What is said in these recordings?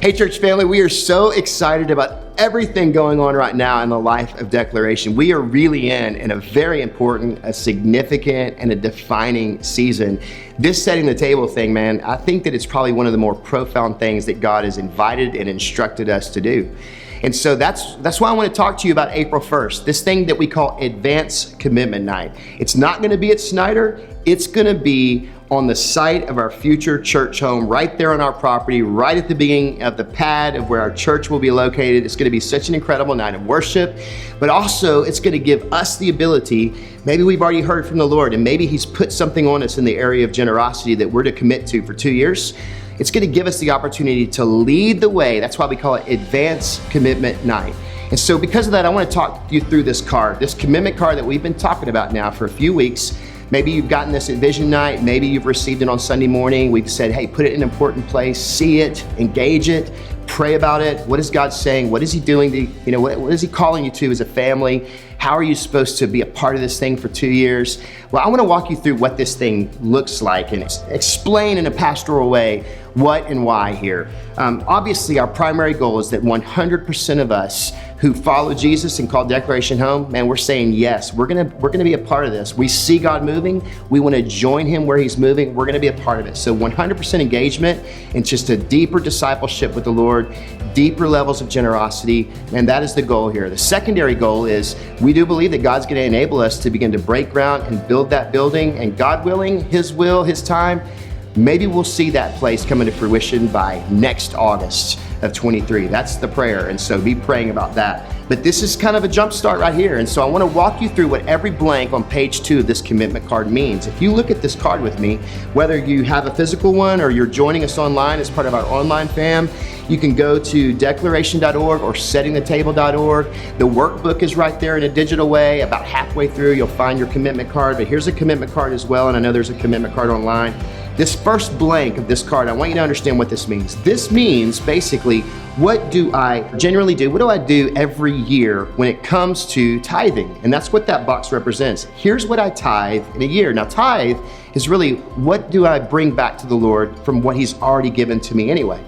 Hey church family, we are so excited about everything going on right now in the life of Declaration. We are really in a very important, a significant, and a defining season. This setting the table thing, man, I think that it's probably one of the more profound things that God has invited and instructed us to do. And so that's why I want to talk to you about April 1st, this thing that we call Advance Commitment Night. It's not going to be at Snyder, it's going to be on the site of our future church home, right there on our property, right at the beginning of the pad of where our church will be located. It's going to be such an incredible night of worship, but also it's going to give us the ability, maybe we've already heard from the Lord and maybe He's put something on us in the area of generosity that we're to commit to for 2 years. It's going to give us the opportunity to lead the way. That's why we call it Advance Commitment Night. And so because of that, I want to talk you through this card, this commitment card that we've been talking about now for a few weeks. Maybe you've gotten this at Vision Night. Maybe you've received it on Sunday morning. We've said, hey, put it in an important place, see it, engage it, pray about it. What is God saying? What is He doing? What is He calling you to as a family? How are you supposed to be a part of this thing for 2 years? Well, I want to walk you through what this thing looks like and explain in a pastoral way what and why here. Obviously, our primary goal is that 100% of us who follow Jesus and call Declaration home, man, we're saying yes. We're gonna be a part of this. We see God moving. We want to join Him where He's moving. We're gonna be a part of it. So 100% engagement and just a deeper discipleship with the Lord, deeper levels of generosity, and that is the goal here. The secondary goal is we do believe that God's going to enable us to begin to break ground and build that building, and God willing, His will, His time, maybe we'll see that place come into fruition by next August of 23. That's the prayer, and so be praying about that. But this is kind of a jump start right here, and so I want to walk you through what every blank on page 2 of this commitment card means. If you look at this card with me, whether you have a physical one or you're joining us online as part of our online fam, you can go to declaration.org or settingthetable.org. The workbook is right there in a digital way. About halfway through, you'll find your commitment card, but here's a commitment card as well, and I know there's a commitment card online. This first blank of this card, I want you to understand what this means. This means basically, what do I generally do? What do I do every year when it comes to tithing? And that's what that box represents. Here's what I tithe in a year. Now, tithe is really, what do I bring back to the Lord from what He's already given to me anyway?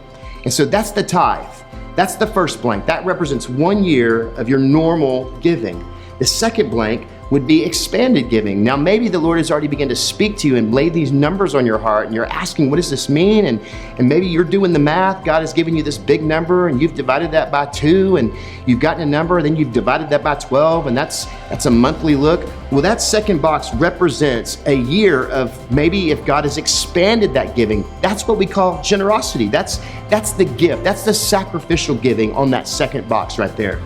And so that's the tithe. That's the first blank. That represents 1 year of your normal giving. The second blank would be expanded giving. Now, maybe the Lord has already begun to speak to you and lay these numbers on your heart, and you're asking, what does this mean? And maybe you're doing the math. God has given you this big number, and you've divided that by 2, and you've gotten a number, then you've divided that by 12, and that's a monthly look. Well, that second box represents a year of maybe if God has expanded that giving. That's what we call generosity. That's the gift. That's the sacrificial giving on that second box right there.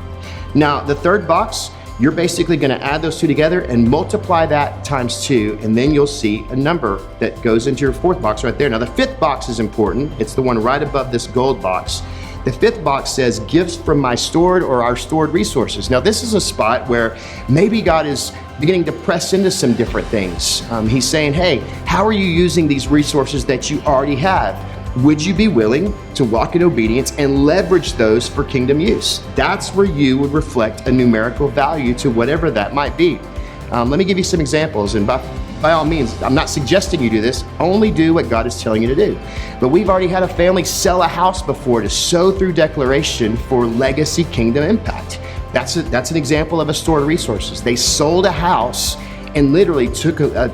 Now, the third box, you're basically going to add those two together and multiply that times 2, and then you'll see a number that goes into your fourth box right there. Now, the fifth box is important. It's the one right above this gold box. The fifth box says, gifts from my stored or our stored resources. Now, this is a spot where maybe God is beginning to press into some different things. He's saying, hey, how are you using these resources that you already have? Would you be willing to walk in obedience and leverage those for kingdom use? That's where you would reflect a numerical value to whatever that might be. Let me give you some examples, and by all means, I'm not suggesting you do this. Only do what God is telling you to do. But we've already had a family sell a house before to sow through Declaration for legacy kingdom impact. That's an example of a store of resources. They sold a house and literally took a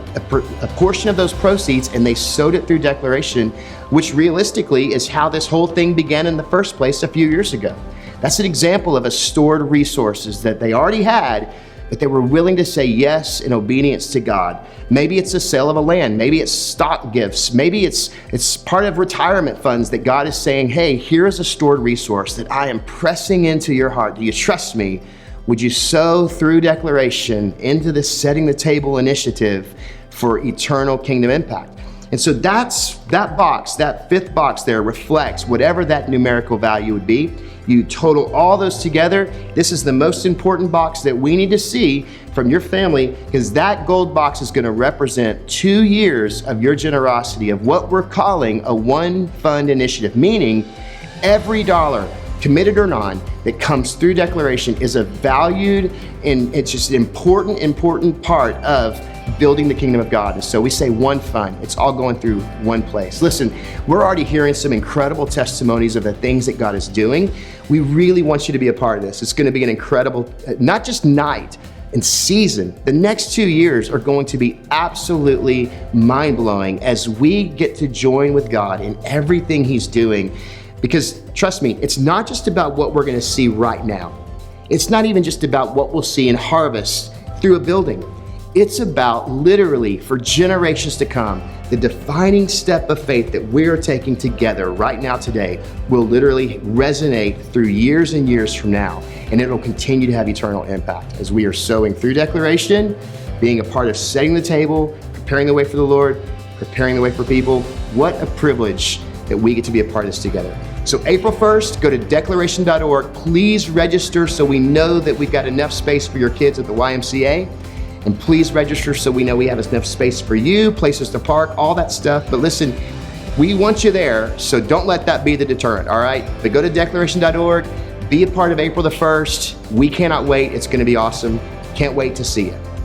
portion of those proceeds and they sowed it through Declaration, which realistically is how this whole thing began in the first place a few years ago. That's an example of a stored resources that they already had, but they were willing to say yes in obedience to God. Maybe it's a sale of a land. Maybe it's stock gifts. Maybe it's part of retirement funds that God is saying, hey, here is a stored resource that I am pressing into your heart. Do you trust me? Would you sow through Declaration into this Setting the Table initiative for eternal kingdom impact? And so that box, that fifth box there, reflects whatever that numerical value would be. You total all those together. This is the most important box that we need to see from your family, because that gold box is going to represent 2 years of your generosity, of what we're calling a one fund initiative, meaning every dollar committed or non, that comes through Declaration is a valued and it's just an important part of building the kingdom of God. And so we say one fund. It's all going through one place. Listen, we're already hearing some incredible testimonies of the things that God is doing. We really want you to be a part of this. It's going to be an incredible, not just night and season. The next 2 years are going to be absolutely mind-blowing as we get to join with God in everything He's doing. Because trust me, it's not just about what we're going to see right now. It's not even just about what we'll see in harvest through a building. It's about literally for generations to come, the defining step of faith that we're taking together right now today will literally resonate through years and years from now, and it'll continue to have eternal impact as we are sowing through Declaration, being a part of setting the table, preparing the way for the Lord, preparing the way for people. What a privilege that we get to be a part of this together. So April 1st, go to declaration.org. Please register so we know that we've got enough space for your kids at the YMCA. And please register so we know we have enough space for you, places to park, all that stuff. But listen, we want you there, so don't let that be the deterrent, all right? But go to declaration.org, be a part of April the 1st. We cannot wait. It's going to be awesome. Can't wait to see you.